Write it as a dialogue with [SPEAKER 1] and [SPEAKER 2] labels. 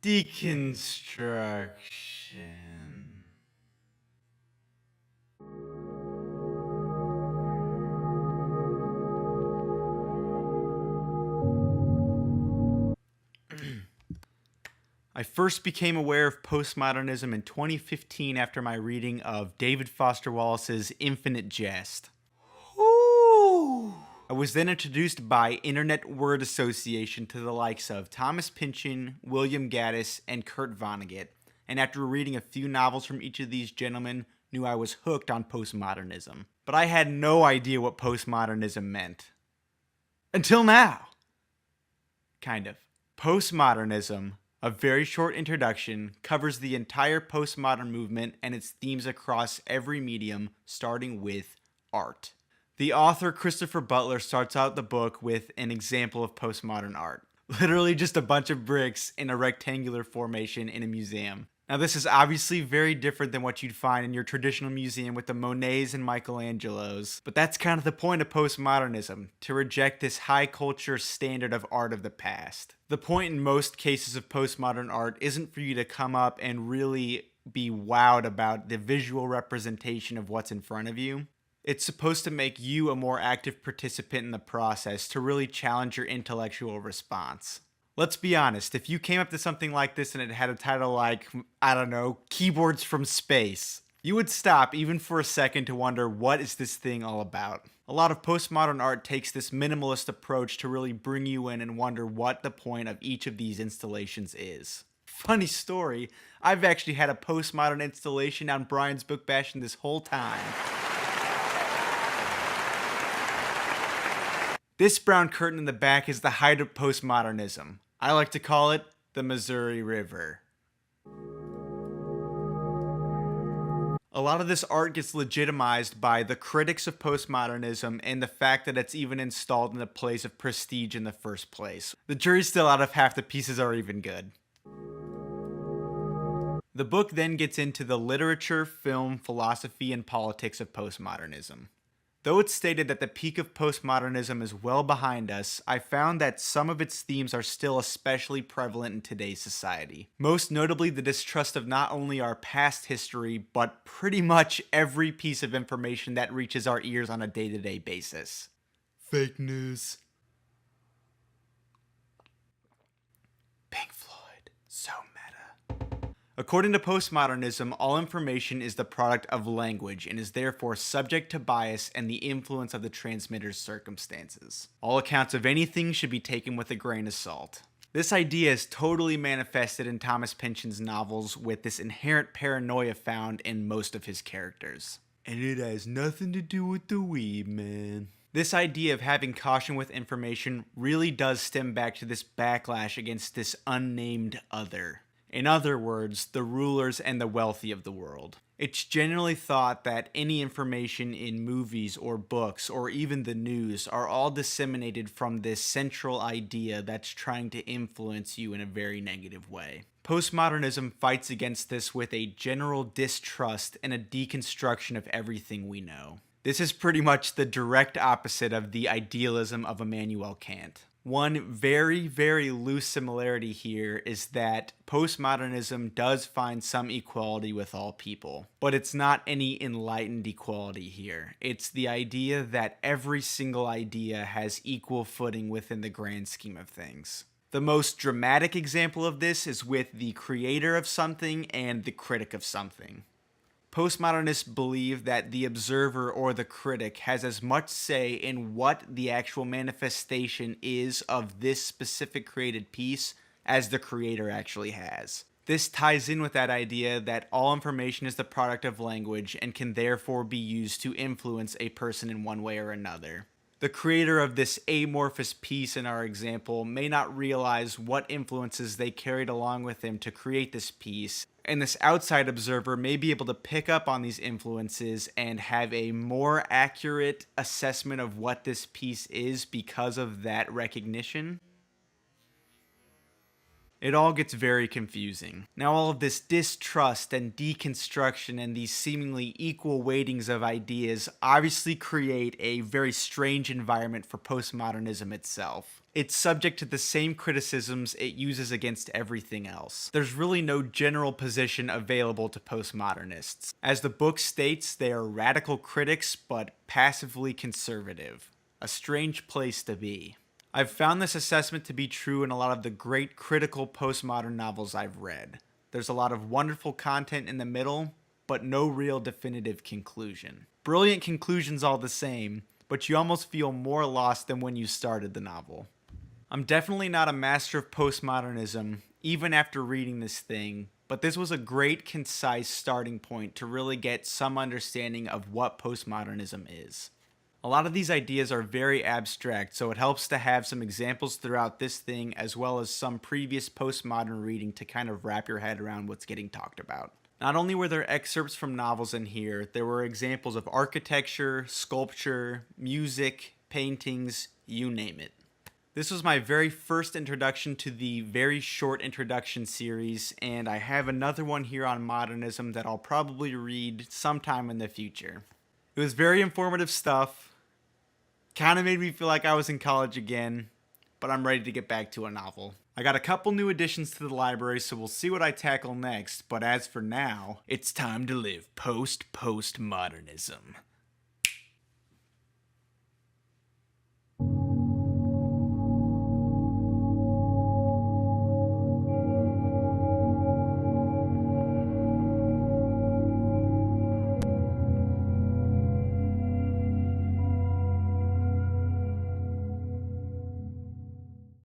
[SPEAKER 1] Deconstruction. I first became aware of postmodernism in 2015 after my reading of David Foster Wallace's Infinite Jest. Ooh. I was then introduced by Internet Word Association to the likes of Thomas Pynchon, William Gaddis, and Kurt Vonnegut, and after reading a few novels from each of these gentlemen, knew I was hooked on postmodernism. But I had no idea what postmodernism meant. Until now. Kind of. Postmodernism, a very short introduction, covers the entire postmodern movement and its themes across every medium, starting with art. The author Christopher Butler starts out the book with an example of postmodern art. Literally just a bunch of bricks in a rectangular formation in a museum. Now this is obviously very different than what you'd find in your traditional museum with the Monets and Michelangelos, but that's kind of the point of postmodernism, to reject this high culture standard of art of the past. The point in most cases of postmodern art isn't for you to come up and really be wowed about the visual representation of what's in front of you. It's supposed to make you a more active participant in the process, to really challenge your intellectual response. Let's be honest, if you came up to something like this and it had a title like, I don't know, Keyboards from Space, you would stop even for a second to wonder, what is this thing all about? A lot of postmodern art takes this minimalist approach to really bring you in and wonder what the point of each of these installations is. Funny story, I've actually had a postmodern installation on Brian's Book Bash this whole time. This brown curtain in the back is the height of postmodernism. I like to call it the Missouri River. A lot of this art gets legitimized by the critics of postmodernism and the fact that it's even installed in a place of prestige in the first place. The jury's still out if half the pieces are even good. The book then gets into the literature, film, philosophy, and politics of postmodernism. Though it's stated that the peak of postmodernism is well behind us, I found that some of its themes are still especially prevalent in today's society. Most notably, the distrust of not only our past history, but pretty much every piece of information that reaches our ears on a day-to-day basis. Fake news. Pink Floyd. So meta. According to postmodernism, all information is the product of language and is therefore subject to bias and the influence of the transmitter's circumstances. All accounts of anything should be taken with a grain of salt. This idea is totally manifested in Thomas Pynchon's novels, with this inherent paranoia found in most of his characters. And it has nothing to do with the weed, man. This idea of having caution with information really does stem back to this backlash against this unnamed other. In other words, the rulers and the wealthy of the world. It's generally thought that any information in movies or books or even the news are all disseminated from this central idea that's trying to influence you in a very negative way. Postmodernism fights against this with a general distrust and a deconstruction of everything we know. This is pretty much the direct opposite of the idealism of Immanuel Kant. One very, very loose similarity here is that postmodernism does find some equality with all people, but it's not any enlightened equality here. It's the idea that every single idea has equal footing within the grand scheme of things. The most dramatic example of this is with the creator of something and the critic of something. Postmodernists believe that the observer or the critic has as much say in what the actual manifestation is of this specific created piece as the creator actually has. This ties in with that idea that all information is the product of language and can therefore be used to influence a person in one way or another. The creator of this amorphous piece in our example may not realize what influences they carried along with them to create this piece, and this outside observer may be able to pick up on these influences and have a more accurate assessment of what this piece is because of that recognition. It all gets very confusing. Now, all of this distrust and deconstruction and these seemingly equal weightings of ideas obviously create a very strange environment for postmodernism itself. It's subject to the same criticisms it uses against everything else. There's really no general position available to postmodernists. As the book states, they are radical critics, but passively conservative. A strange place to be. I've found this assessment to be true in a lot of the great critical postmodern novels I've read. There's a lot of wonderful content in the middle, but no real definitive conclusion. Brilliant conclusions all the same, but you almost feel more lost than when you started the novel. I'm definitely not a master of postmodernism, even after reading this thing, but this was a great, concise starting point to really get some understanding of what postmodernism is. A lot of these ideas are very abstract, so it helps to have some examples throughout this thing as well as some previous postmodern reading to kind of wrap your head around what's getting talked about. Not only were there excerpts from novels in here, there were examples of architecture, sculpture, music, paintings, you name it. This was my very first introduction to the very short introduction series, and I have another one here on modernism that I'll probably read sometime in the future. It was very informative stuff. Kind of made me feel like I was in college again, but I'm ready to get back to a novel. I got a couple new additions to the library, so we'll see what I tackle next, but as for now, it's time to live post-postmodernism.